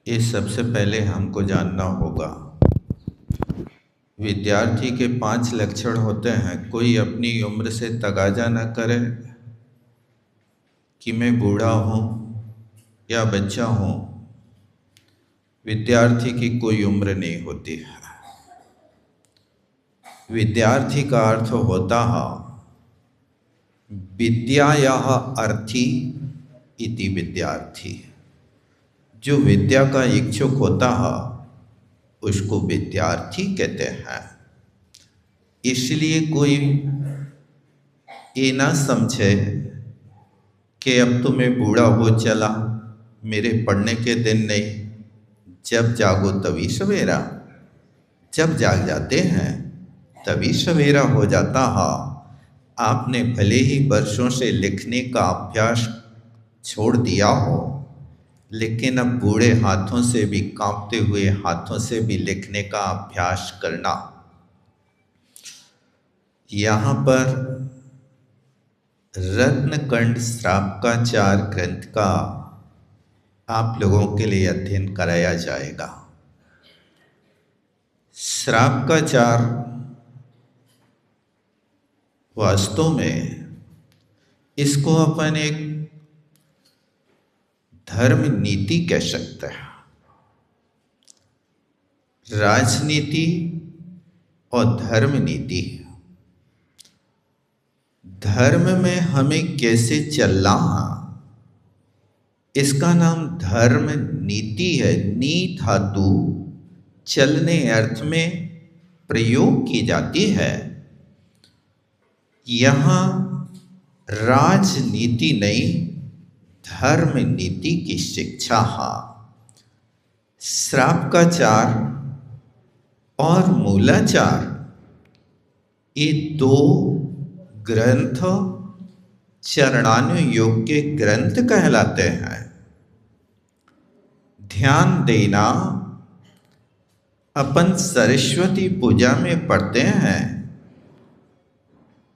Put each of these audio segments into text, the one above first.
ये सबसे पहले हमको जानना होगा। विद्यार्थी के 5 लक्षण होते हैं। कोई अपनी उम्र से तगाजा न करे कि मैं बूढ़ा हूँ या बच्चा हूँ। विद्यार्थी की कोई उम्र नहीं होती है। विद्यार्थी का अर्थ होता है विद्यायाः अर्थी इति विद्यार्थी। जो विद्या का इच्छुक होता है उसको विद्यार्थी कहते हैं। इसलिए कोई ये ना समझे कि अब तो मैं बूढ़ा हो चला, मेरे पढ़ने के दिन नहीं। जब जागो तभी सवेरा। जब जाग जाते हैं तभी सवेरा हो जाता है। आपने भले ही वर्षों से लिखने का अभ्यास छोड़ दिया हो, लेकिन अब बूढ़े हाथों से भी, कांपते हुए हाथों से भी लिखने का अभ्यास करना। यहाँ पर रत्नकंड श्रावकाचार ग्रंथ का आप लोगों के लिए अध्ययन कराया जाएगा। श्रावकाचार वास्तव में इसको अपन एक धर्म नीति कह सकते हैं। राजनीति और धर्म नीति। धर्म में हमें कैसे चलना है, इसका नाम धर्म नीति है। नी धातु चलने अर्थ में प्रयोग की जाती है। यहाँ राजनीति नहीं, धर्म नीति की शिक्षा है। श्रावकाचार और मूलाचार ये दो ग्रंथ चरणानुयोग के ग्रंथ कहलाते हैं। ध्यान देना, अपन सरस्वती पूजा में पढ़ते हैं,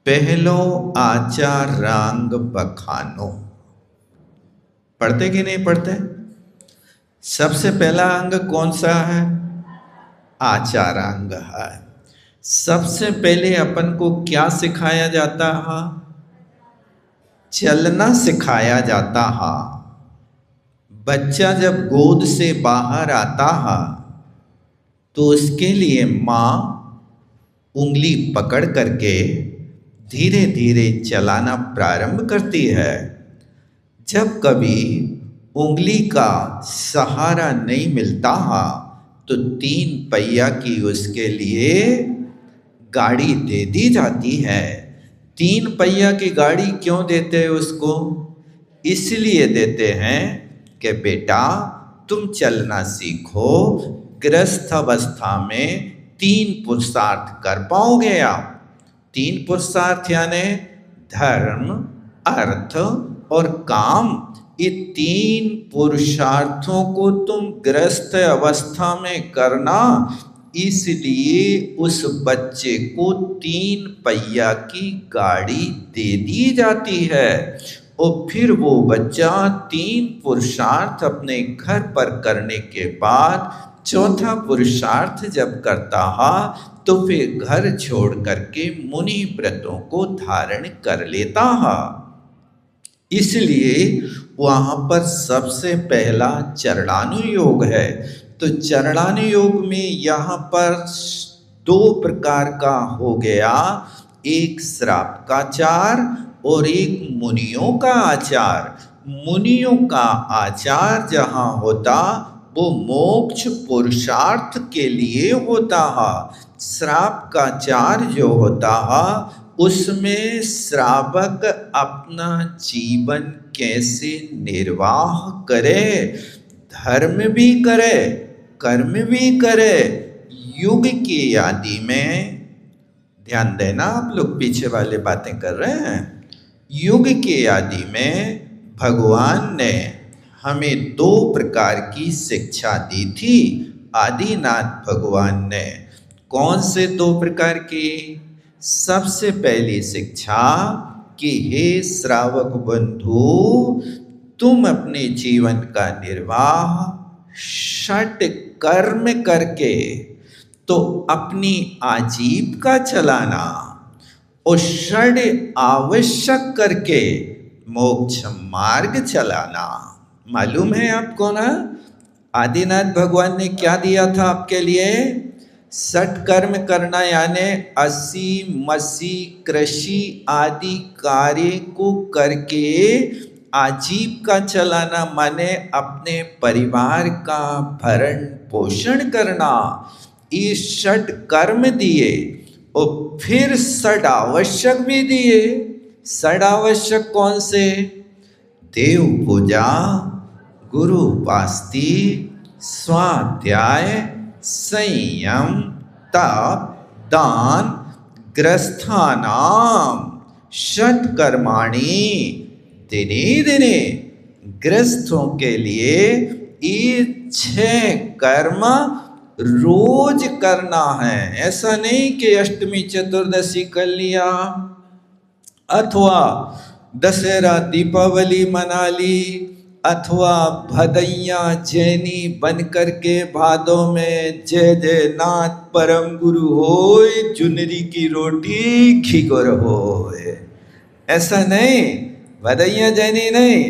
पहलो आचारांग बखानो। पढ़ते कि नहीं पढ़ते? सबसे पहला अंग कौन सा है? आचारांग है। सबसे पहले अपन को क्या सिखाया जाता है? चलना सिखाया जाता है। बच्चा जब गोद से बाहर आता है तो उसके लिए माँ उंगली पकड़ करके धीरे धीरे चलाना प्रारंभ करती है। जब कभी उंगली का सहारा नहीं मिलता है तो 3 पहिया की उसके लिए गाड़ी दे दी जाती है। 3 पहिया की गाड़ी क्यों देते हैं उसको? इसलिए देते हैं कि बेटा तुम चलना सीखो, गृहस्थ अवस्था में 3 पुरुषार्थ कर पाओगे आप। 3 पुरुषार्थ यानी धर्म, अर्थ और काम। ये 3 पुरुषार्थों को तुम गृहस्थ अवस्था में करना। इसलिए उस बच्चे को 3 पहिया की गाड़ी दे दी जाती है और फिर वो बच्चा 3 पुरुषार्थ अपने घर पर करने के बाद 4था पुरुषार्थ जब करता है तो फिर घर छोड़ करके मुनि व्रतों को धारण कर लेता है। इसलिए वहाँ पर सबसे पहला चरणानुयोग है। तो चरणानुयोग में यहाँ पर 2 प्रकार का हो गया, एक श्रावकाचार और एक मुनियों का आचार। मुनियों का आचार जहाँ होता वो मोक्ष पुरुषार्थ के लिए होता है। श्रावकाचार जो होता है उसमें श्रावक अपना जीवन कैसे निर्वाह करे, धर्म भी करे, कर्म भी करे। युग की आदि में, ध्यान देना आप लोग पीछे वाले बातें कर रहे हैं। युग के आदि में भगवान ने हमें 2 प्रकार की शिक्षा दी थी। आदिनाथ भगवान ने कौन से 2 प्रकार की? सबसे पहली शिक्षा कि हे श्रावक बंधु, तुम अपने जीवन का निर्वाह षट कर्म करके तो अपनी आजीविका चलाना और षड आवश्यक करके मोक्ष मार्ग चलाना। मालूम है आपको ना, आदिनाथ भगवान ने क्या दिया था आपके लिए? षट कर्म करना, यानी अस्सी मसी कृषि आदि कार्य को करके आजीविका चलाना, माने अपने परिवार का भरण पोषण करना। ये षट कर्म दिए और फिर षड आवश्यक भी दिए। षड आवश्यक कौन से? देव पूजा, गुरु उपासना, स्वाध्याय, संयम, तप, दान, गृहस्थानाम षट कर्माणि। दिने दिने गृहस्थों के लिए ये 6 कर्म रोज करना है। ऐसा नहीं कि अष्टमी चतुर्दशी कर लिया अथवा दशहरा दीपावली मना ली अथवा भदैया जैनी बन करके भादों में जय जय नाथ परम गुरु होय, चुनरी की रोटी घिगोर होय। ऐसा नहीं, भदैया जैनी नहीं।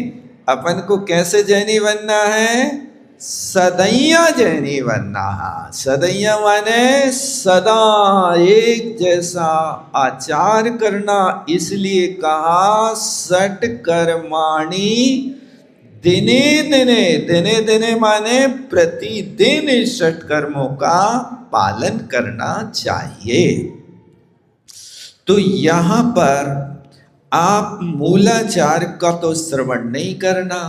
अपन को कैसे जैनी बनना है? सदैया जैनी बनना है। सदैया माने सदा एक जैसा आचार करना। इसलिए कहा षट कर्माणि दिने दिने। दिने दिने माने प्रतिदिन षट कर्मों का पालन करना चाहिए। तो यहाँ पर आप मूलाचार का तो श्रवण नहीं करना,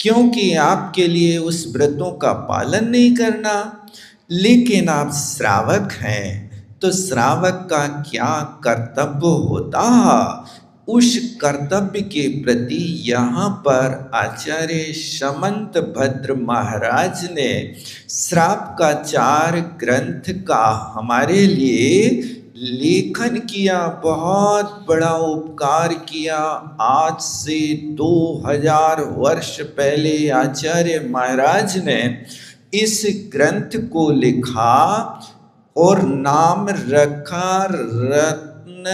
क्योंकि आपके लिए उस व्रतों का पालन नहीं करना। लेकिन आप श्रावक हैं, तो श्रावक का क्या कर्तव्य होता है, उस कर्तव्य के प्रति यहाँ पर आचार्य समंत भद्र महाराज ने श्रावकाचार ग्रंथ का हमारे लिए लेखन किया, बहुत बड़ा उपकार किया। आज से 2000 वर्ष पहले आचार्य महाराज ने इस ग्रंथ को लिखा और नाम रखा रत्न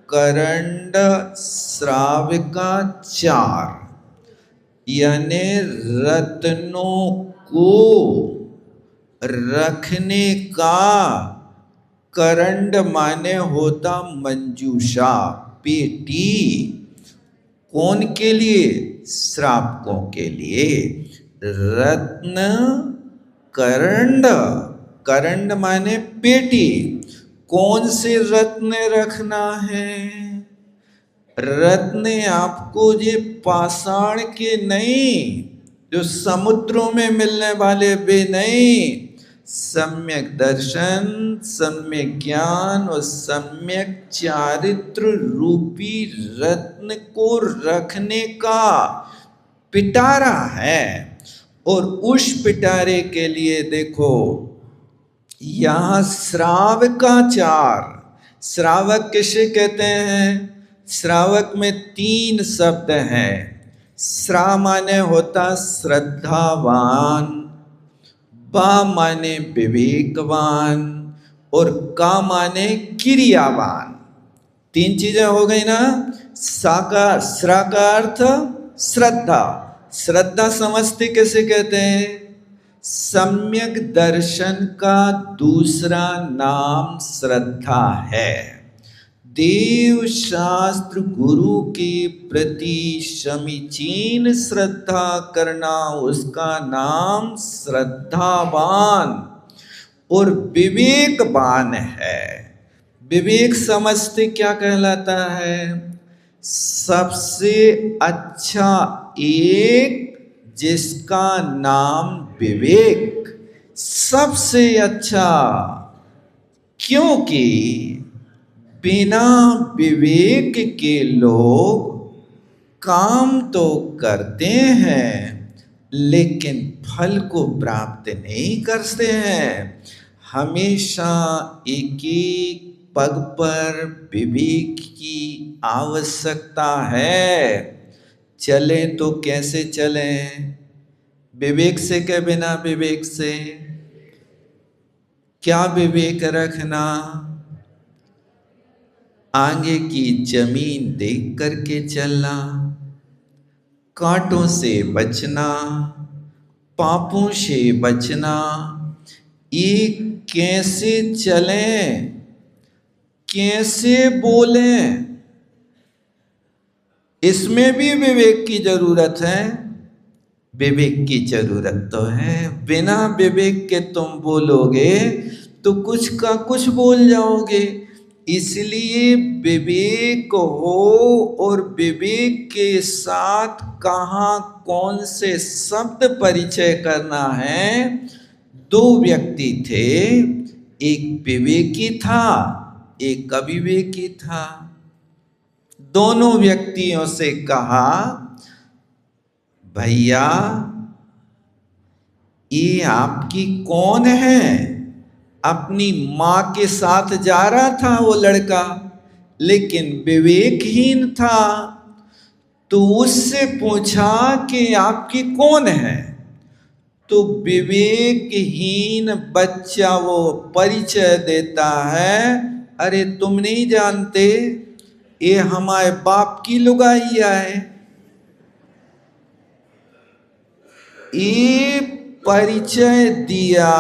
करंड श्रावकाचार, यानी रत्नों को रखने का। करंड माने होता मंजूषा, पेटी। कौन के लिए? श्रावकों के लिए। रत्न करंड, करंड माने पेटी। कौन से रत्न रखना है? रत्न आपको ये पाषाण के नहीं, जो समुद्रों में मिलने वाले वे नहीं। सम्यक दर्शन, सम्यक ज्ञान और सम्यक चारित्र रूपी रत्न को रखने का पिटारा है। और उस पिटारे के लिए देखो यहाँ श्रावकाचार। श्रावक किसे कहते हैं? श्रावक में 3 शब्द हैं। श्रा माने होता श्रद्धावान, बा माने विवेकवान और का माने क्रियावान। 3 चीजें हो गई ना। साकार, श्रा का अर्थ श्रद्धा। श्रद्धा समझते कैसे कहते हैं? सम्यक दर्शन का दूसरा नाम श्रद्धा है। देव शास्त्र गुरु के प्रति समीचीन श्रद्धा करना, उसका नाम श्रद्धावान और विवेकवान है। विवेक समझते क्या कहलाता है? सबसे अच्छा एक जिसका नाम विवेक, सबसे अच्छा। क्योंकि बिना विवेक के लोग काम तो करते हैं लेकिन फल को प्राप्त नहीं करते हैं। हमेशा एक एक पग पर विवेक की आवश्यकता है। चलें तो कैसे चलें? विवेक से के बिना विवेक से? क्या विवेक रखना? आगे की जमीन देख करके चलना, कांटों से बचना, पापों से बचना। ये कैसे चलें, कैसे बोलें, इसमें भी विवेक की जरूरत है। विवेक की जरूरत तो है, बिना विवेक के तुम बोलोगे तो कुछ का कुछ बोल जाओगे। इसलिए विवेक हो, और विवेक के साथ कहाँ कौन से शब्द परिचय करना है। दो व्यक्ति थे, एक विवेकी था, एक अविवेकी था। दोनों व्यक्तियों से कहा, भैया ये आपकी कौन है? अपनी माँ के साथ जा रहा था वो लड़का, लेकिन विवेकहीन था। तो उससे पूछा कि आपकी कौन है? तो विवेकहीन बच्चा वो परिचय देता है, अरे तुम नहीं जानते, ये हमारे बाप की लुगाइया है। ये परिचय दिया,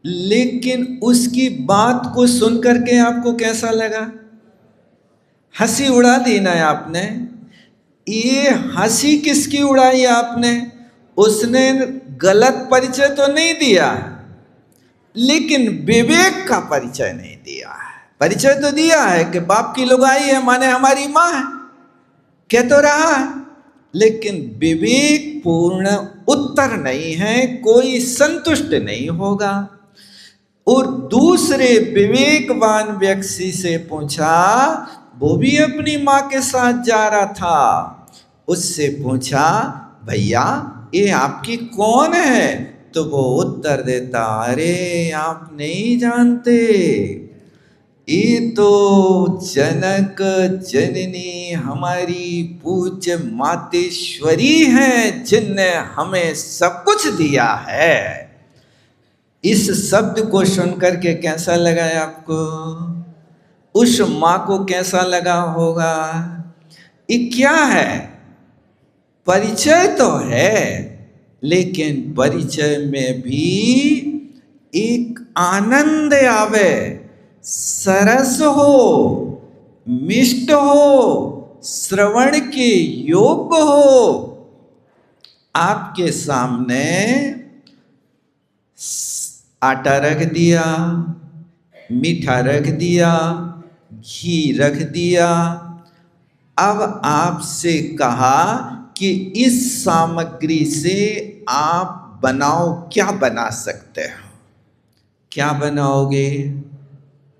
लेकिन उसकी बात को सुनकर के आपको कैसा लगा? हंसी उड़ा दी ना आपने। ये हंसी किसकी उड़ाई आपने? उसने गलत परिचय तो नहीं दिया, लेकिन विवेक का परिचय नहीं दिया है। परिचय तो दिया है कि बाप की लुगाई है, माने हमारी माँ है, कह तो रहा है, लेकिन विवेक पूर्ण उत्तर नहीं है, कोई संतुष्ट नहीं होगा। और दूसरे विवेकवान व्यक्ति से पूछा, वो भी अपनी माँ के साथ जा रहा था, उससे पूछा, भैया ये आपकी कौन है? तो वो उत्तर देता, अरे आप नहीं जानते, ये तो जनक जननी हमारी पूज्य मातेश्वरी हैं, जिनने हमें सब कुछ दिया है। इस शब्द को सुनकर के कैसा लगा आपको? उस माँ को कैसा लगा होगा? ये क्या है? परिचय तो है, लेकिन परिचय में भी एक आनंद आवे, सरस हो, मिष्ट हो, श्रवण के योग्य हो। आपके सामने आटा रख दिया, मीठा रख दिया, घी रख दिया, अब आपसे कहा कि इस सामग्री से आप बनाओ, क्या बना सकते हो? क्या बनाओगे?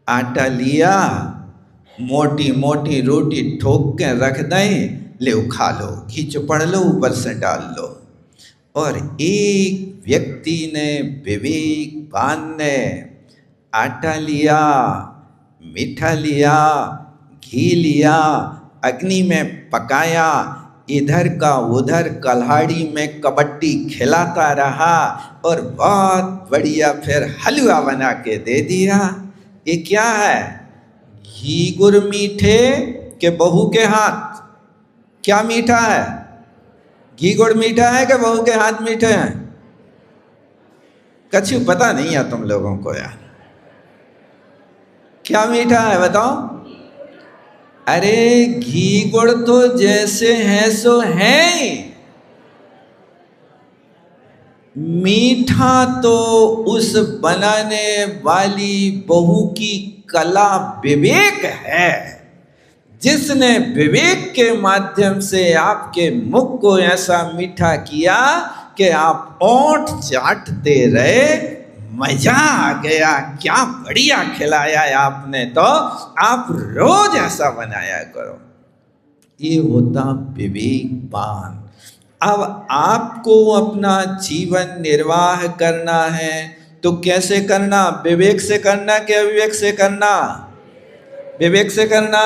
आटा लिया, मोटी मोटी रोटी ठोक के रख दें, ले खा लो, घी चुपड़ लो, ऊपर से डाल लो। और एक व्यक्ति ने, विवेकवान ने, आटा लिया, मीठा लिया, घी लिया, अग्नि में पकाया, इधर का उधर कल्हाड़ी में कबड्डी खिलाता रहा, और बहुत बढ़िया फिर हलवा बना के दे दिया। ये क्या है? घी गुड़ मीठे के बहू के हाथ। क्या मीठा है? घी गुड़ मीठा है कि बहू के हाथ मीठे हैं? कछु पता नहीं है तुम लोगों को यार। क्या मीठा है बताओ? अरे घी गुड़ तो जैसे है सो है, मीठा तो उस बनाने वाली बहू की कला विवेक है, जिसने विवेक के माध्यम से आपके मुख को ऐसा मीठा किया कि आप ओंठ चाटते रहे, मजा आ गया, क्या बढ़िया खिलाया है आपने, तो आप रोज ऐसा बनाया करो। ये होता विवेकवान। अब आपको अपना जीवन निर्वाह करना है तो कैसे करना? विवेक से करना कि अविवेक से करना? विवेक से करना।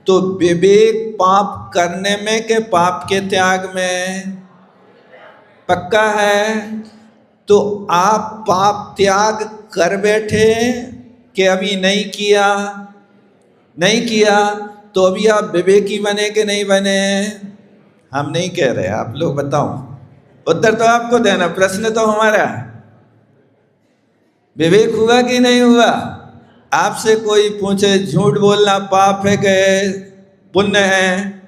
तो विवेक पाप करने में के पाप के त्याग में? पक्का है? तो आप पाप त्याग कर बैठे कि अभी नहीं किया? नहीं किया तो अभी आप विवेकी बने कि नहीं बने? हम नहीं कह रहे, आप लोग बताओ। उत्तर तो आपको देना, प्रश्न तो हमारा है। विवेक हुआ कि नहीं हुआ? आपसे कोई पूछे झूठ बोलना पाप है कि पुण्य है?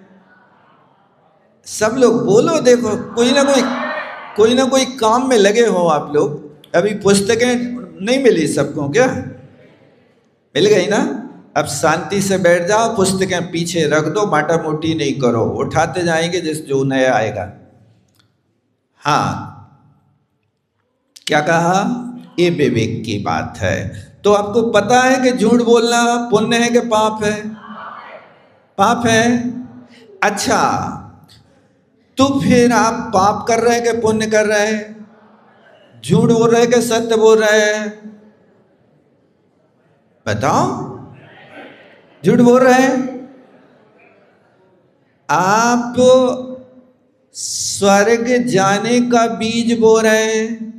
सब लोग बोलो, देखो कोई ना कोई काम में लगे हो आप लोग। अभी पुस्तकें नहीं मिली सबको क्या? मिल गई ना? अब शांति से बैठ जाओ, पुस्तकें पीछे रख दो, माटा मोटी नहीं करो, उठाते जाएंगे जिस जो नया आएगा। हाँ, क्या कहा? ये विवेक की बात है। तो आपको पता है कि झूठ बोलना पुण्य है कि पाप है? पाप है। अच्छा, तो फिर आप पाप कर रहे हैं कि पुण्य कर रहे हैं? झूठ बोल रहे हैं कि सत्य बोल रहे हैं? बताओ। झूठ बोल रहे हैं। आप स्वर्ग जाने का बीज बो रहे हैं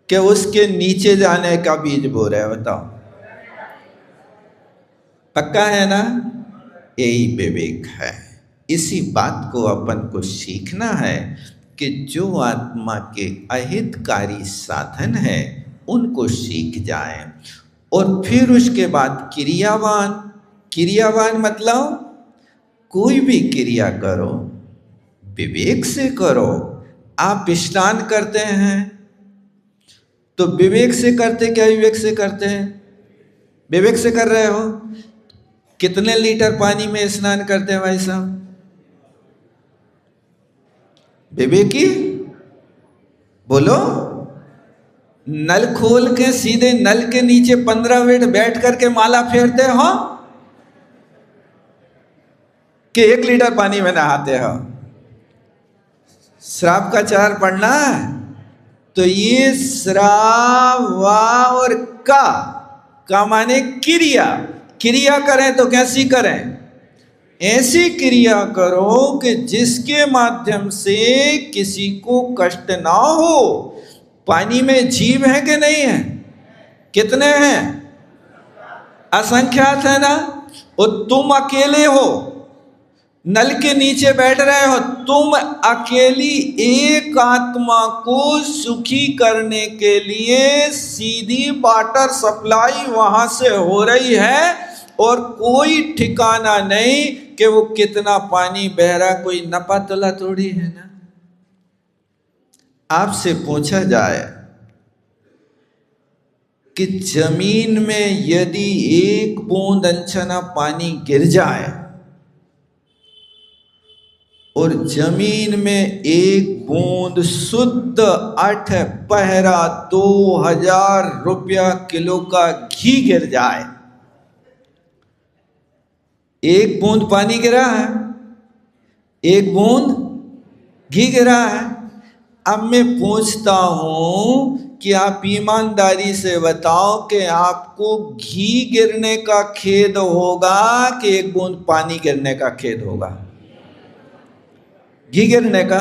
कि उसके नीचे जाने का बीज बो रहे हैं? बताओ। पक्का है ना? यही विवेक है। इसी बात को अपन को सीखना है कि जो आत्मा के अहितकारी साधन है उनको सीख जाए, और फिर उसके बाद क्रियावान मतलब कोई भी क्रिया करो विवेक से करो। आप स्नान करते हैं तो विवेक से करते क्या विवेक से करते हैं? विवेक से कर रहे हो। कितने लीटर पानी में स्नान करते हैं भाई साहब? विवेकी बोलो। नल खोल के सीधे नल के नीचे 15 मिनट बैठ करके माला फेरते हो कि 1 लीटर पानी में नहाते हो? श्राप का चार पढ़ना है तो ये श्राव और का माने क्रिया करें तो कैसी करें? ऐसी क्रिया करो कि जिसके माध्यम से किसी को कष्ट ना हो। पानी में जीव है कि नहीं है? कितने हैं? असंख्यात है ना? और तुम अकेले हो, नल के नीचे बैठ रहे हो, तुम अकेली एक आत्मा को सुखी करने के लिए सीधी वाटर सप्लाई वहां से हो रही है, और कोई ठिकाना नहीं कि वो कितना पानी बह रहा, कोई नपा तोला थोड़ी है ना। आपसे पूछा जाए कि जमीन में यदि 1 बूंद अंशना पानी गिर जाए और जमीन में 1 बूंद शुद्ध 8 पहरा 2000 रुपया किलो का घी गिर जाए, 1 बूंद पानी गिरा है, 1 बूंद घी गिरा है। अब मैं पूछता हूं कि आप ईमानदारी से बताओ कि आपको घी गिरने का खेद होगा कि 1 बूंद पानी गिरने का खेद होगा? घी गिरने का।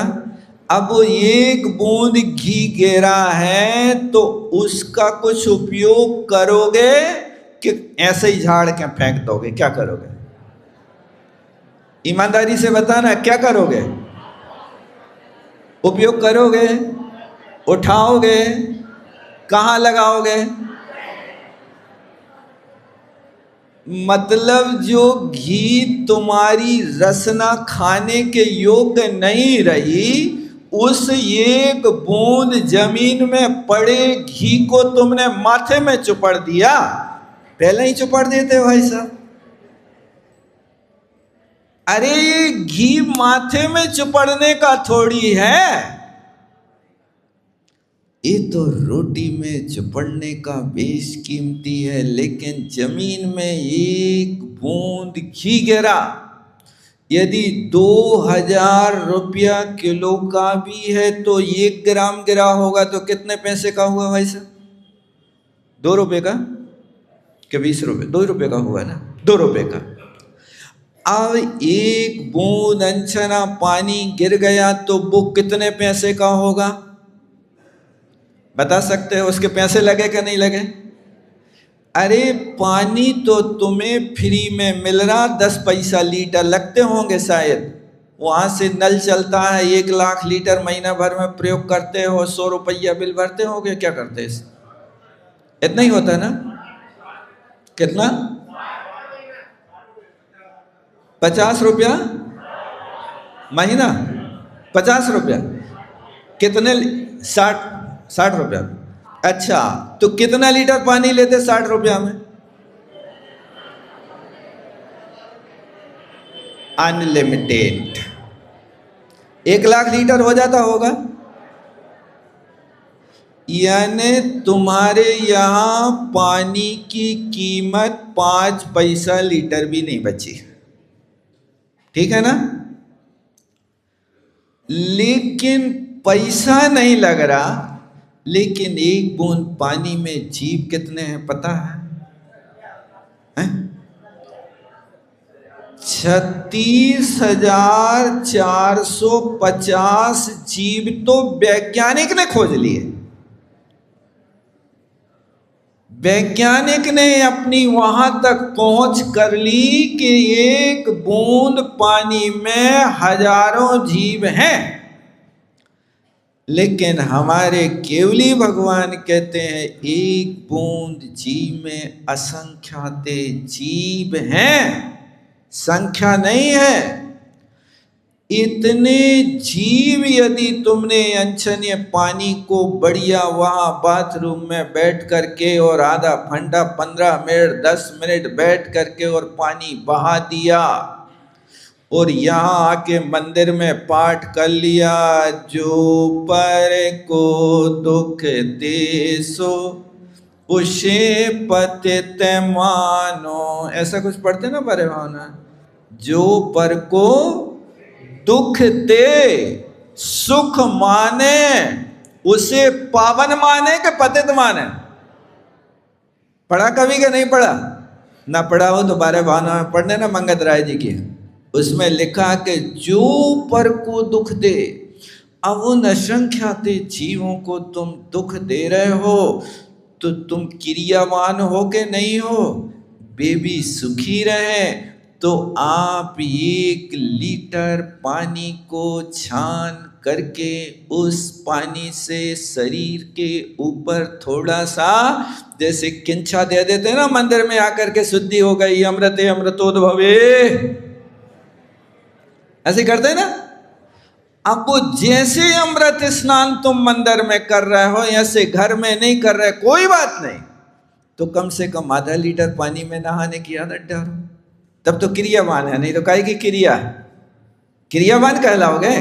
अब 1 बूंद घी गिरा है तो उसका कुछ उपयोग करोगे कि ऐसे ही झाड़ के फेंक दोगे? क्या करोगे? ईमानदारी से बताना, क्या करोगे? उपयोग करोगे, उठाओगे, कहां लगाओगे? मतलब जो घी तुम्हारी रसना खाने के योग्य नहीं रही, उस 1 बूंद जमीन में पड़े घी को तुमने माथे में चुपड़ दिया। पहले ही चुपड़ देते भाई साहब। अरे ये घी माथे में चुपड़ने का थोड़ी है, ये तो रोटी में चुपड़ने का बेश कीमती है। लेकिन जमीन में 1 बूंद घी गिरा, यदि 2000 रुपया किलो का भी है तो 1 ग्राम गिरा होगा तो कितने पैसे का हुआ भाई साहब? 2 रुपए का कि 20 रुपए? 2 रुपए का हुआ ना, 2 रुपए का। अब एक बूंद अनछना पानी गिर गया तो वो कितने पैसे का होगा? बता सकते हो? उसके पैसे लगे कि नहीं लगे? अरे पानी तो तुम्हें फ्री में मिल रहा, 10 पैसा लीटर लगते होंगे शायद। वहां से नल चलता है, 1 लाख लीटर महीना भर में प्रयोग करते हो, 100 रुपया बिल भरते होगे। क्या करते इस? इतना ही होता है ना? कितना? 50 रुपया महीना? 50 रुपया? कितने? 60 रुपया। अच्छा, तो कितना लीटर पानी लेते 60 रुपया में? अनलिमिटेड। 1 लाख लीटर हो जाता होगा। यानी तुम्हारे यहां पानी की कीमत 5 पैसा लीटर भी नहीं बची। ठीक है ना? लेकिन पैसा नहीं लग रहा, लेकिन एक बूंद पानी में जीव कितने हैं पता है? 36,450 जीव तो वैज्ञानिक ने खोज लिए। वैज्ञानिक ने अपनी वहां तक पहुंच कर ली कि एक बूंद पानी में हजारों जीव हैं। लेकिन हमारे केवली भगवान कहते हैं एक बूंद जीव में असंख्याते जीव हैं, संख्या नहीं है। इतने जीव यदि तुमने अनछने पानी को बढ़िया वहां बाथरूम में बैठ करके और आधा घंटा 15 मिनट 10 मिनट बैठ करके और पानी बहा दिया और यहाँ आके मंदिर में पाठ कर लिया, जो पर को दुख दे सो उसे पतित मानो, ऐसा कुछ पढ़ते ना परे भावना, जो पर को दुख दे सुख माने उसे पावन माने कि पतित माने? पढ़ा कभी के नहीं पढ़ा? ना पढ़ा हो तो बारे भावना में पढ़ने ना मंगत राय जी की। उसमें लिखा कि जो पर को दुख दे। अब उन असंख्याते जीवों को तुम दुख दे रहे हो तो तुम क्रियावान हो के नहीं हो? वे भी सुखी रहे तो आप 1 लीटर पानी को छान करके उस पानी से शरीर के ऊपर थोड़ा सा जैसे किंचा दे देते ना मंदिर में आकर के, शुद्धि हो गई, अमृते अमृतोद्भवे, ऐसे करते ना। अब वो जैसे अमृत स्नान तुम मंदिर में कर रहे हो ऐसे घर में नहीं कर रहे, कोई बात नहीं, तो कम से कम आधा लीटर पानी में नहाने की आदत डालो, तब तो क्रियावान है। नहीं तो काहे की क्रियावान कहलाओगे।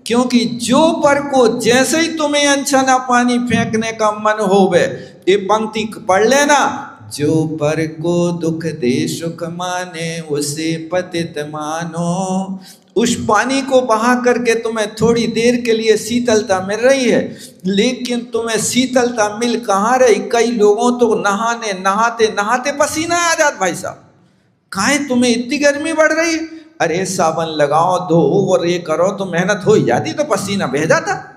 क्योंकि जो पर को जैसे ही तुम्हें अनछना पानी फेंकने का मन होवे, ये पंक्ति पढ़ लेना, जो पर को दुख दे सुख माने उसे पतित मानो। उस पानी को बहा करके तुम्हें थोड़ी देर के लिए शीतलता मिल रही है, लेकिन तुम्हें शीतलता मिल कहाँ रही? कई लोगों तो नहाने नहाते नहाते पसीना आ जाता। भाई साहब काहे तुम्हें इतनी गर्मी बढ़ रही है? अरे साबन लगाओ, धो और ये करो तो मेहनत हो ही जाती, तो पसीना बह जाता।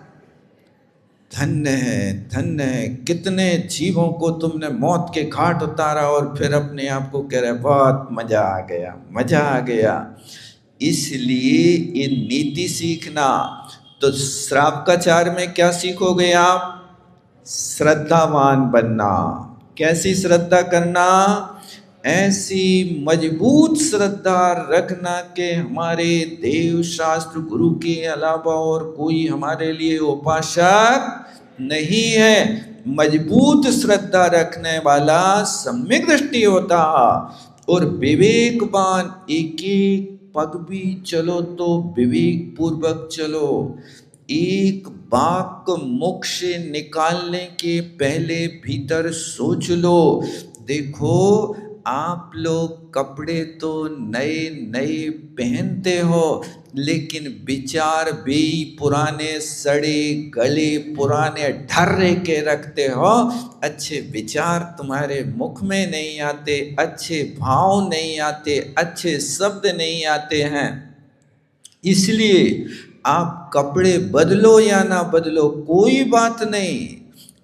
धन्य है, कितने जीवों को तुमने मौत के घाट उतारा और फिर अपने आप को कह रहे बहुत मजा आ गया। इसलिए ये नीति सीखना। तो श्रावकाचार में क्या सीखोगे आप? श्रद्धावान बनना। कैसी श्रद्धा करना? ऐसी मजबूत श्रद्धा रखना कि हमारे देव शास्त्र गुरु के अलावा और कोई हमारे लिए उपासक नहीं है। मजबूत श्रद्धा रखने वाला सम्यक दृष्टि होता है और विवेकवान। एक एक पग भी चलो तो विवेक पूर्वक चलो। एक वाक्य मुख से निकालने के पहले भीतर सोच लो। देखो आप लोग कपड़े तो नए नए पहनते हो, लेकिन विचार भी पुराने सड़े गले पुराने ढर्रे के रखते हो। अच्छे विचार तुम्हारे मुख में नहीं आते, अच्छे भाव नहीं आते, अच्छे शब्द नहीं आते हैं। इसलिए आप कपड़े बदलो या ना बदलो कोई बात नहीं,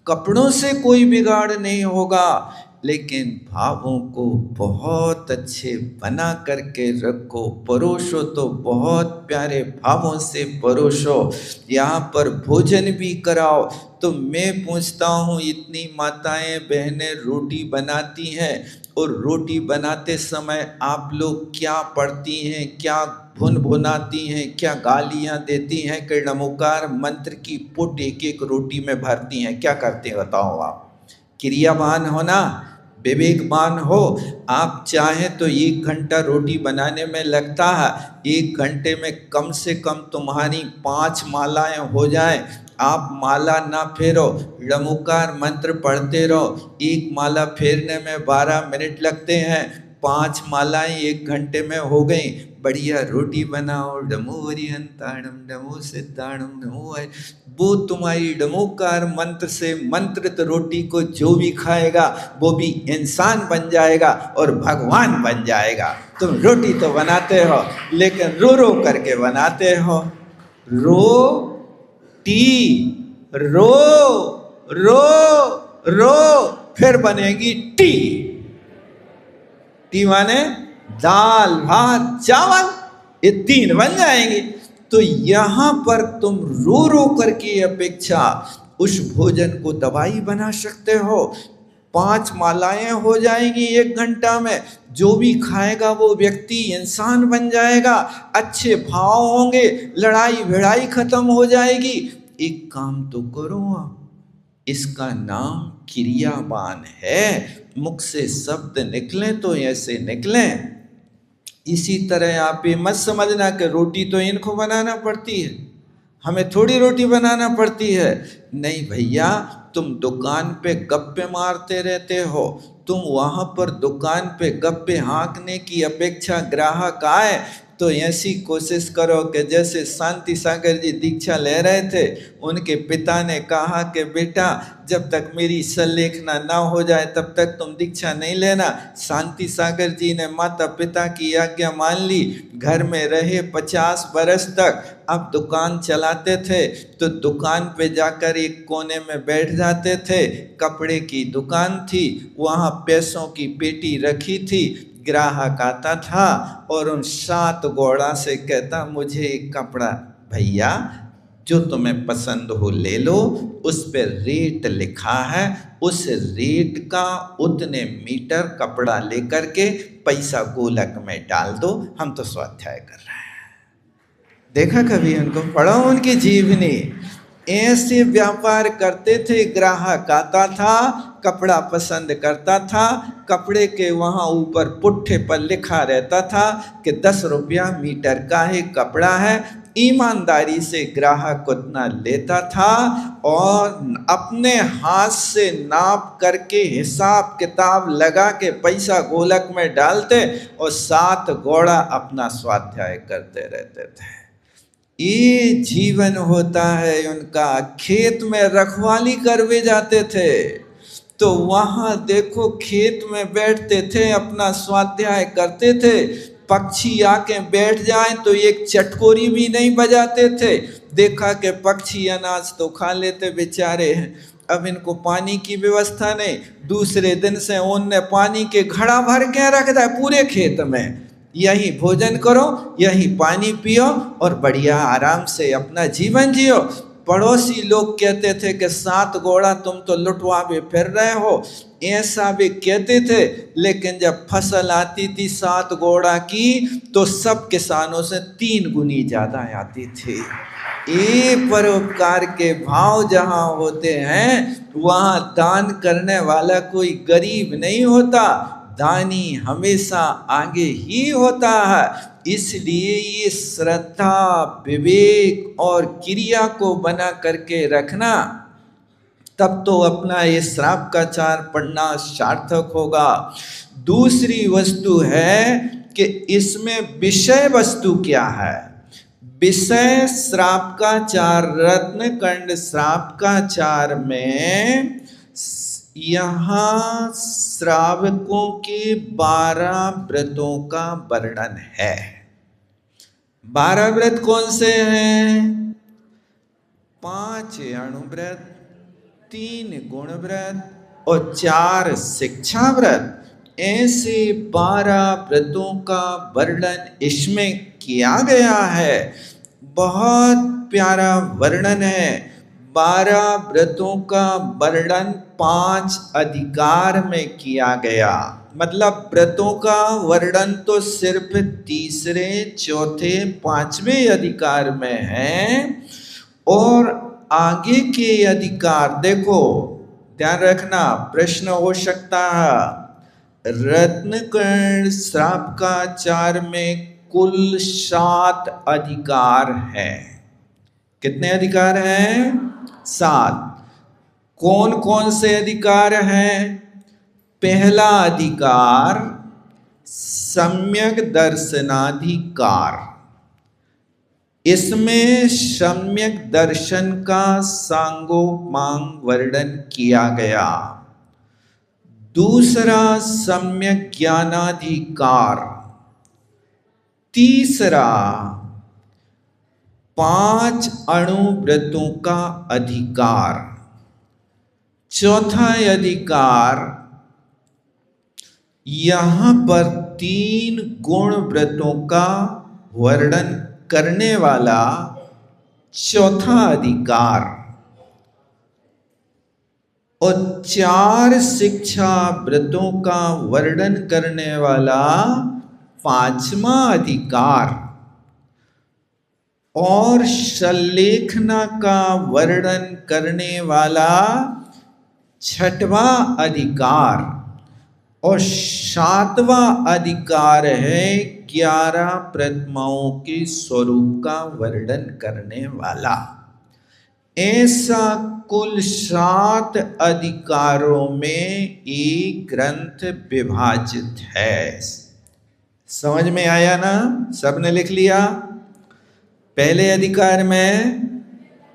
कपड़ों से कोई बिगाड़ नहीं होगा, लेकिन भावों को बहुत अच्छे बना करके रखो। परोसो तो बहुत प्यारे भावों से परोसो। यहाँ पर भोजन भी कराओ तो मैं पूछता हूँ, इतनी माताएं बहनें रोटी बनाती हैं, और रोटी बनाते समय आप लोग क्या पढ़ती हैं, क्या भुनाती हैं, क्या गालियाँ देती हैं कि नमोकार मंत्र की पुट एक एक रोटी में भरती हैं? क्या करते हैं बताओ आप? क्रियावान हो ना, विवेकवान हो। आप चाहें तो 1 घंटा रोटी बनाने में लगता है, 1 घंटे में कम से कम तुम्हारी 5 मालाएं हो जाएं। आप माला ना फेरो, नमोकार मंत्र पढ़ते रहो। 1 माला फेरने में 12 मिनट लगते हैं, 5 मालाएं 1 घंटे में हो गई। बढ़िया रोटी बनाओ, डमो हरिहंताणम डमो सिद्धाणम डमो। वो तुम्हारी डमोकार मंत्र से मंत्रित रोटी को जो भी खाएगा वो भी इंसान बन जाएगा और भगवान बन जाएगा। तुम रोटी तो बनाते हो, लेकिन रो रो करके बनाते हो। टी रो रो रो फिर बनेगी टी। टी माने दाल भात चावल, ये 3 बन जाएंगे। तो यहाँ पर तुम रो रो करके अपेक्षा उस भोजन को दवाई बना सकते हो। 5 मालाएं हो जाएंगी 1 घंटा में, जो भी खाएगा वो व्यक्ति इंसान बन जाएगा, अच्छे भाव होंगे, लड़ाई भिड़ाई खत्म हो जाएगी। एक काम तो करो आप, इसका नाम क्रियावान है। मुख से शब्द निकले तो ऐसे निकले। इसी तरह आप ये मत समझना कि रोटी तो इनको बनाना पड़ती है, हमें थोड़ी रोटी बनाना पड़ती है। नहीं भैया, तुम दुकान पे गप्पे मारते रहते हो, तुम वहाँ पर दुकान पे गप्पे हाँकने की अपेक्षा ग्राहक आए तो ऐसी कोशिश करो कि जैसे शांति सागर जी दीक्षा ले रहे थे, उनके पिता ने कहा कि बेटा जब तक मेरी सल्लेखना ना हो जाए तब तक तुम दीक्षा नहीं लेना। शांति सागर जी ने माता पिता की आज्ञा मान ली, घर में रहे 50 बरस तक। अब दुकान चलाते थे तो दुकान पे जाकर एक कोने में बैठ जाते थे। कपड़े की दुकान थी, वहाँ पैसों की पेटी रखी थी। ग्राहक आता था और उन 7 घोड़ा से कहता, मुझे एक कपड़ा भैया जो तुम्हें पसंद हो ले लो, उस पर रेट लिखा है, उस रेट का उतने मीटर कपड़ा लेकर के पैसा गोलक में डाल दो, हम तो स्वाध्याय कर रहे हैं। देखा कभी उनको? पढ़ो उनकी जीवनी। ऐसे व्यापार करते थे। ग्राहक आता था, कपड़ा पसंद करता था, कपड़े के वहाँ ऊपर पुट्ठे पर लिखा रहता था कि 10 रुपया मीटर का ही कपड़ा है। ईमानदारी से ग्राहक उतना लेता था और अपने हाथ से नाप करके हिसाब किताब लगा के पैसा गोलक में डालते और 7 घोड़ा अपना स्वाध्याय करते रहते थे। ये जीवन होता है उनका। खेत में रखवाली करवे जाते थे तो वहाँ देखो खेत में बैठते थे, अपना स्वाध्याय करते थे। पक्षी आके बैठ जाए तो एक चटकोरी भी नहीं बजाते थे। देखा कि पक्षी अनाज तो खा लेते बेचारे हैं, अब इनको पानी की व्यवस्था नहीं। दूसरे दिन से उनने पानी के घड़ा भर के रख दिया पूरे खेत में, यही भोजन करो, यही पानी पियो और बढ़िया आराम से अपना जीवन जियो। पड़ोसी लोग कहते थे कि 7 घोड़ा तुम तो लुटवा भी फिर रहे हो, ऐसा भी कहते थे। लेकिन जब फसल आती थी 7 घोड़ा की तो सब किसानों से 3 गुनी ज़्यादा आती थी। ये परोपकार के भाव जहाँ होते हैं वहाँ दान करने वाला कोई गरीब नहीं होता, दानी हमेशा आगे ही होता है। इसलिए ये श्रद्धा, विवेक और क्रिया को बना करके रखना, तब तो अपना ये श्राप का चार पढ़ना सार्थक होगा। दूसरी वस्तु है कि इसमें विषय वस्तु क्या है। विषय श्रावकाचार, रत्नकंड श्रावकाचार में यहाँ श्रावकों के 12 व्रतों का वर्णन है। 12 व्रत कौन से हैं? 5 अणुव्रत, 3 गुण व्रत और 4 शिक्षा व्रत। ऐसे 12 व्रतों का वर्णन इसमें किया गया है। बहुत प्यारा वर्णन है। 12 व्रतों का वर्णन 5 अधिकार में किया गया। मतलब व्रतों का वर्णन तो सिर्फ तीसरे, चौथे, 5वें अधिकार में है, और आगे के अधिकार देखो, ध्यान रखना, प्रश्न हो सकता है। रत्नकर्ण श्रावकाचार में कुल 7 अधिकार हैं। कितने अधिकार हैं? 7। कौन कौन से अधिकार हैं? पहला अधिकार सम्यक दर्शनाधिकार। इसमें सम्यक दर्शन का सांगोपांग वर्णन किया गया। दूसरा सम्यक ज्ञानाधिकार। तीसरा 5 अणुव्रतों का अधिकार। चौथा अधिकार यहां पर 3 गुण व्रतों का वर्णन करने वाला चौथा अधिकार, और 4 शिक्षा व्रतों का वर्णन करने वाला 5वां अधिकार, और सल्लेखना का वर्णन करने वाला 6वां अधिकार, और 7वां अधिकार है 11 प्रतिमाओं के स्वरूप का वर्णन करने वाला। ऐसा कुल 7 अधिकारों में एक ग्रंथ विभाजित है। समझ में आया ना? सबने लिख लिया? पहले अधिकार में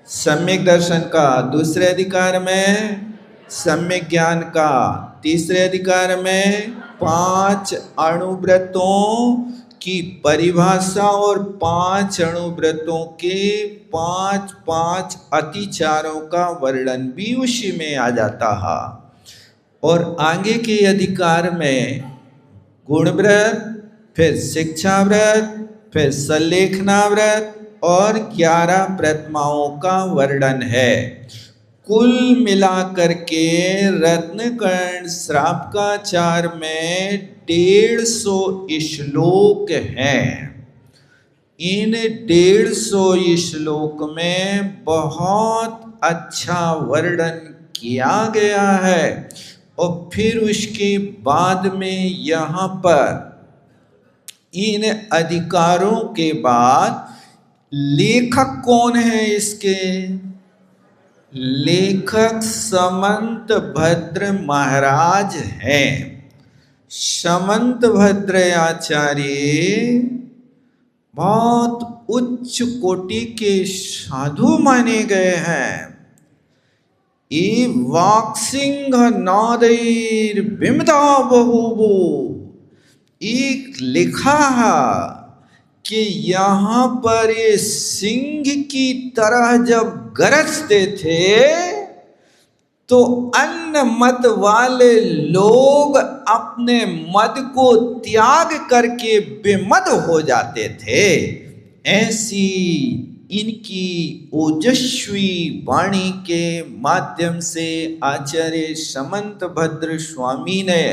सम्यक दर्शन का, दूसरे अधिकार में सम्यक ज्ञान का, तीसरे अधिकार में 5 अणुव्रतों की परिभाषा और 5 अणुव्रतों के 5 अतिचारों का वर्णन भी उसी में आ जाता है। और आगे के अधिकार में गुण व्रत, फिर शिक्षा व्रत, फिर सल्लेखना व्रत और 11 प्रतिमाओं का वर्णन है। कुल मिलाकर के रत्नकर्ण श्रावकाचार में 150 श्लोक हैं। इन 150 श्लोक में बहुत अच्छा वर्णन किया गया है। और फिर उसके बाद में यहाँ पर इन अधिकारों के बाद लेखक कौन है इसके? लेखक समंत भद्र महाराज हैं। समंत भद्र आचार्य बहुत उच्च कोटि के साधु माने गए हैं। ये वाक्सिंह नादैर विमदा बहुबो, एक लिखा है कि यहाँ पर ये सिंह की तरह जब गरजते थे तो अन्य मत वाले लोग अपने मत को त्याग करके बेमत हो जाते थे। ऐसी इनकी ओजस्वी वाणी के माध्यम से आचार्य समंत भद्र स्वामी ने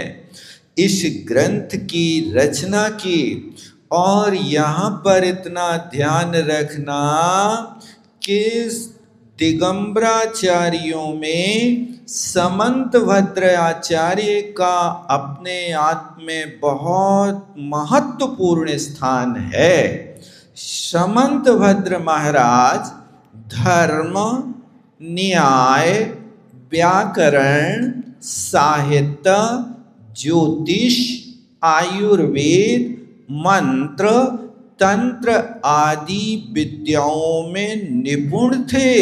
इस ग्रंथ की रचना की। और यहाँ पर इतना ध्यान रखना कि दिगंबराचार्यों में समंत भद्र आचार्य का अपने आप में बहुत महत्वपूर्ण स्थान है। समंत भद्र महाराज धर्म, न्याय, व्याकरण, साहित्य, ज्योतिष, आयुर्वेद, मंत्र, तंत्र आदि विद्याओं में निपुण थे।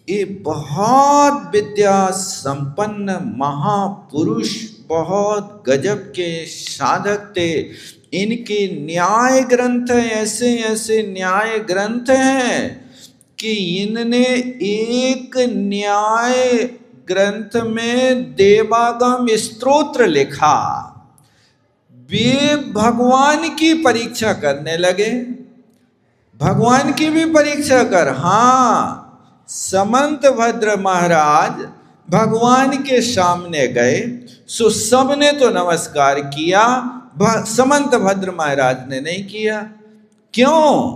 ये बहुत विद्या संपन्न महापुरुष, बहुत गजब के साधक थे। इनके न्याय ग्रंथ ऐसे ऐसे न्याय ग्रंथ हैं कि इनने एक न्याय ग्रंथ में देवागम स्तोत्र लिखा। वे भगवान की परीक्षा करने लगे, भगवान की भी परीक्षा कर। हाँ, समंतभद्र महाराज भगवान के सामने गए, सो सबने तो नमस्कार किया, समंतभद्र महाराज ने नहीं किया। क्यों?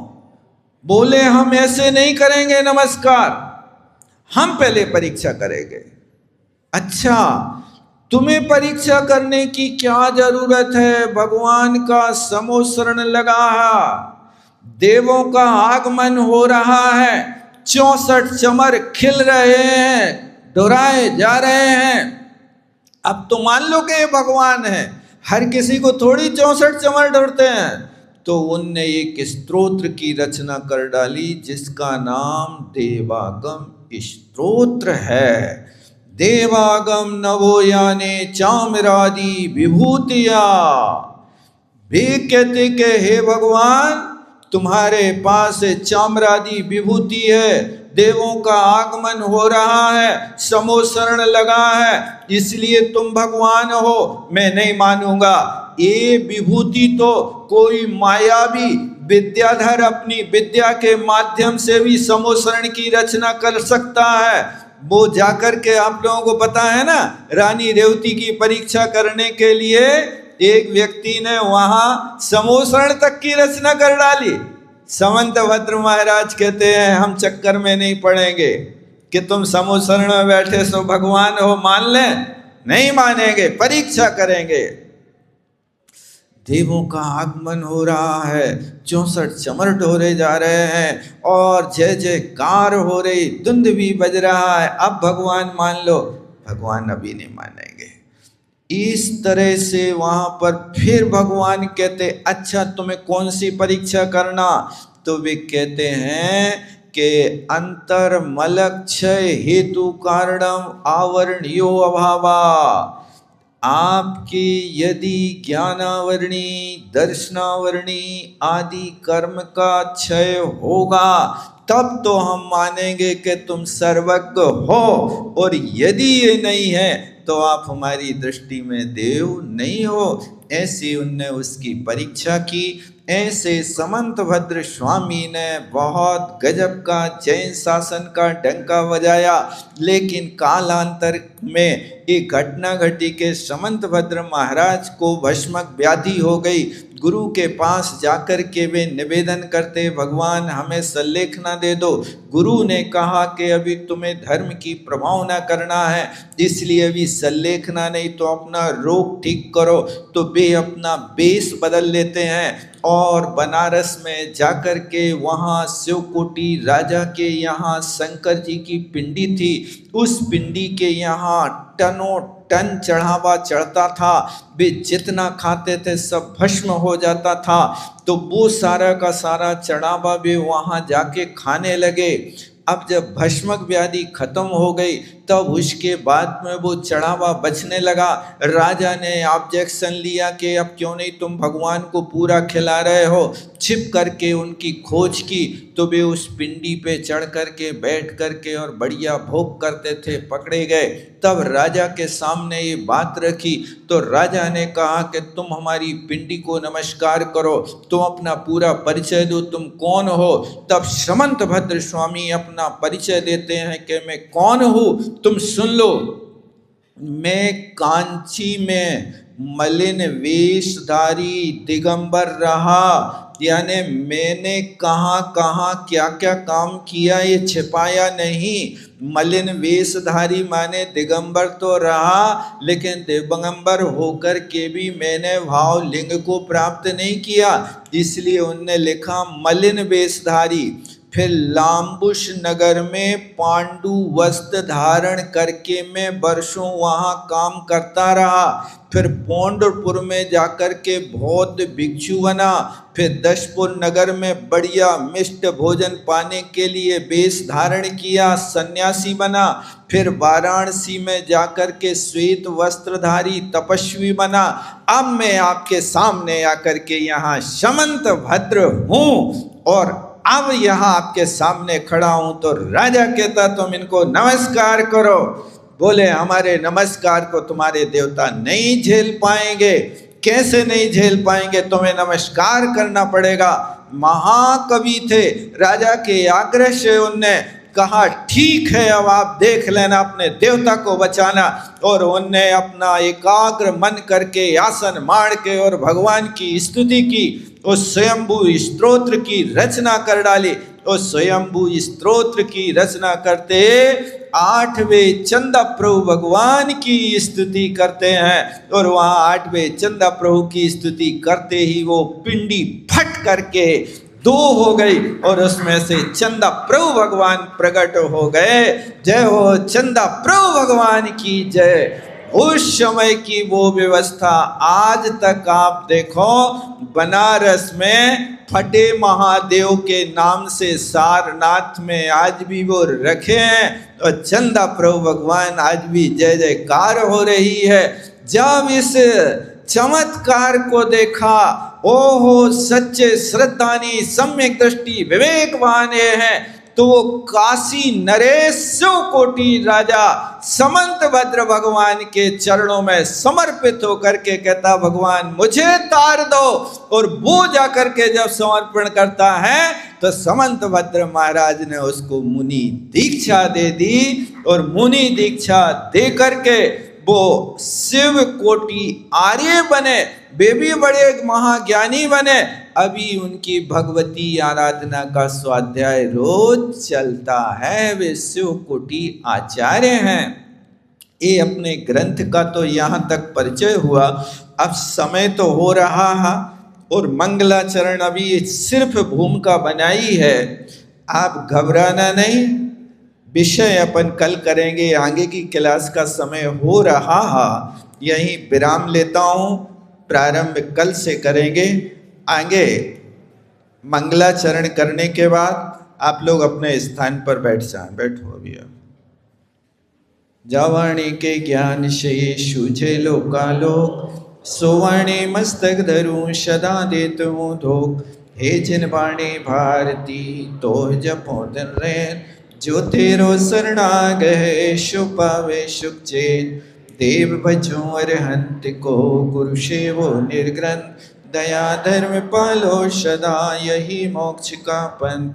बोले हम ऐसे नहीं करेंगे नमस्कार, हम पहले परीक्षा करेंगे। अच्छा, तुम्हें परीक्षा करने की क्या जरूरत है? भगवान का समोसरण लगा है, देवों का आगमन हो रहा है, 64 चमर खिल रहे हैं, दोहराए जा रहे हैं। अब तो मान लो कि भगवान है, हर किसी को थोड़ी 64 चमर ढूंढते हैं। तो उनने एक स्तोत्र की रचना कर डाली जिसका नाम देवागम स्तोत्र है। देवागम नवो याने चामरादि विभूतिया। वे कहते कि हे भगवान, तुम्हारे पास चामरादि विभूति है, देवों का आगमन हो रहा है, समोसरण लगा है, इसलिए तुम भगवान हो। मैं नहीं मानूंगा। ये विभूति तो कोई मायावी विद्याधर अपनी विद्या के माध्यम से भी समोसरण की रचना कर सकता है। वो जाकर के, आप लोगों को पता है ना, रानी रेवती की परीक्षा करने के लिए एक व्यक्ति ने वहां समोसरण तक की रचना कर डाली। समंतभद्र महाराज कहते हैं हम चक्कर में नहीं पड़ेंगे कि तुम समोसरण में बैठे सो भगवान हो, मान लें। नहीं मानेंगे, परीक्षा करेंगे। देवों का आगमन हो रहा है, 64 चमर ढोरे जा रहे हैं और जय जयकार हो रही, धुंध भी बज रहा है। अब भगवान मान लो, भगवान अभी नहीं मानेंगे। इस तरह से वहां पर फिर भगवान कहते अच्छा तुम्हें कौन सी परीक्षा करना? तो वे कहते हैं कि अंतर मलक क्षय हेतु कारणम आवरणियो अभावा। आपकी यदि ज्ञानावरणी, दर्शनावरणी आदि कर्म का क्षय होगा तब तो हम मानेंगे कि तुम सर्वज्ञ हो, और यदि ये नहीं है तो आप हमारी दृष्टि में देव नहीं हो। ऐसी उनने उसकी परीक्षा की। ऐसे समंतभद्र स्वामी ने बहुत गजब का जैन शासन का डंका बजाया। लेकिन कालांतर में एक घटना घटी के समंतभद्र महाराज को भस्मक व्याधि हो गई। गुरु के पास जाकर के वे निवेदन करते, भगवान हमें सल्लेखना दे दो। गुरु ने कहा कि अभी तुम्हें धर्म की प्रभावना करना है, इसलिए अभी सल्लेखना नहीं तो अपना रोग ठीक करो। तो वे अपना वेश बदल लेते हैं और बनारस में जाकर के वहाँ शिवकोटी राजा के यहाँ शंकर जी की पिंडी थी। उस पिंडी के यहाँ टनों टन चढ़ावा चढ़ता था। वे जितना खाते थे सब भस्म हो जाता था। तो वो सारा का सारा चढ़ावा वे वहाँ जाके खाने लगे। अब जब भस्मक व्याधि खत्म हो गई तब उसके बाद में वो चढ़ावा बचने लगा। राजा ने ऑब्जेक्शन लिया कि अब क्यों नहीं तुम भगवान को पूरा खिला रहे हो। छिप करके उनकी खोज की तो वे उस पिंडी पे चढ़ करके बैठ करके और बढ़िया भोग करते थे, पकड़े गए। तब राजा के सामने ये बात रखी तो राजा ने कहा कि तुम हमारी पिंडी को नमस्कार करो, तुम अपना पूरा परिचय दो, तुम कौन हो। तब समंतभद्र स्वामी अपना परिचय देते हैं कि मैं कौन हूँ, तुम सुन लो। मैं कांची में मलिन वेशधारी दिगंबर रहा, यानी मैंने कहाँ कहाँ क्या क्या काम किया ये छिपाया नहीं। मलिन वेशधारी माने दिगंबर तो रहा, लेकिन दिगंबर होकर के भी मैंने भाव लिंग को प्राप्त नहीं किया, इसलिए उनने लिखा मलिन वेशधारी। फिर लाम्बुश नगर में पांडु वस्त्र धारण करके मैं वर्षों वहाँ काम करता रहा। फिर पौंडरपुर में जाकर के बौद्ध भिक्षु बना। फिर दशपुर नगर में बढ़िया मिष्ट भोजन पाने के लिए वेश धारण किया, सन्यासी बना। फिर वाराणसी में जाकर के श्वेत वस्त्रधारी तपस्वी बना। अब मैं आपके सामने आकर के यहाँ समंत भद्र हूँ और अब यहाँ आपके सामने खड़ा हूं। तो राजा कहता तुम इनको नमस्कार करो। बोले हमारे नमस्कार को तुम्हारे देवता नहीं झेल पाएंगे। कैसे नहीं झेल पाएंगे? तुम्हें नमस्कार करना पड़ेगा। महाकवि थे, राजा के आग्रह से उनने कहा ठीक है, अब आप देख लेना अपने देवता को बचाना। और उनने अपना एकाग्र मन करके आसन मार के और भगवान की स्तुति की। उस स्वयंभू स्तोत्र की रचना कर डाली। उस स्वयंभू स्तोत्र की रचना करते 8वें चंदा प्रभु भगवान की स्तुति करते हैं। और वहाँ 8वें चंदा प्रभु की स्तुति करते ही वो पिंडी फट करके 2 हो गई और उसमें से चंदा प्रभु भगवान प्रकट हो गए। जय हो चंदा प्रभु भगवान की जय। उस समय की वो व्यवस्था आज तक आप देखो, बनारस में फटे महादेव के नाम से सारनाथ में आज भी वो रखे हैं और चंदा प्रभु भगवान आज भी जय जयकार हो रही है। जब इस चमत्कार को देखा, ओहो सच्चे श्रद्धानी सम्यक दृष्टि विवेकवान हैं, तो वो काशी नरेश 100 कोटि राजा समंत भद्र भगवान के चरणों में समर्पित होकर के कहता भगवान मुझे तार दो। और वो जाकर के जब समर्पण करता है तो समंत भद्र महाराज ने उसको मुनि दीक्षा दे दी। और मुनि दीक्षा दे करके वो शिव कोटि आर्य बने, वे भी बड़े महाज्ञानी बने। अभी उनकी भगवती आराधना का स्वाध्याय रोज चलता है। वे शिव कोटि आचार्य हैं। ये अपने ग्रंथ का तो यहाँ तक परिचय हुआ। अब समय तो हो रहा है और मंगलाचरण अभी सिर्फ भूमिका बनाई है। आप घबराना नहीं, विषय अपन कल करेंगे। आगे की क्लास का समय हो रहा है, यहीं विराम लेता हूँ। प्रारंभ कल से करेंगे। आगे मंगलाचरण करने के बाद आप लोग अपने स्थान पर बैठ जाएं। बैठो अभी। अब जावाणी के ज्ञान से सूझे लोकालोक, सोवाणी मस्तक धरूं सदा देतु धोख। हे जिनवाणी भारती तो जपो दिन रैन, जो तेरो शरणागत सो पावे सुख चैन। देव भजो अरहंत को गुरु सेवो निर्ग्रंथ, दया धर्म पालो सदा यही मोक्ष का पंथ।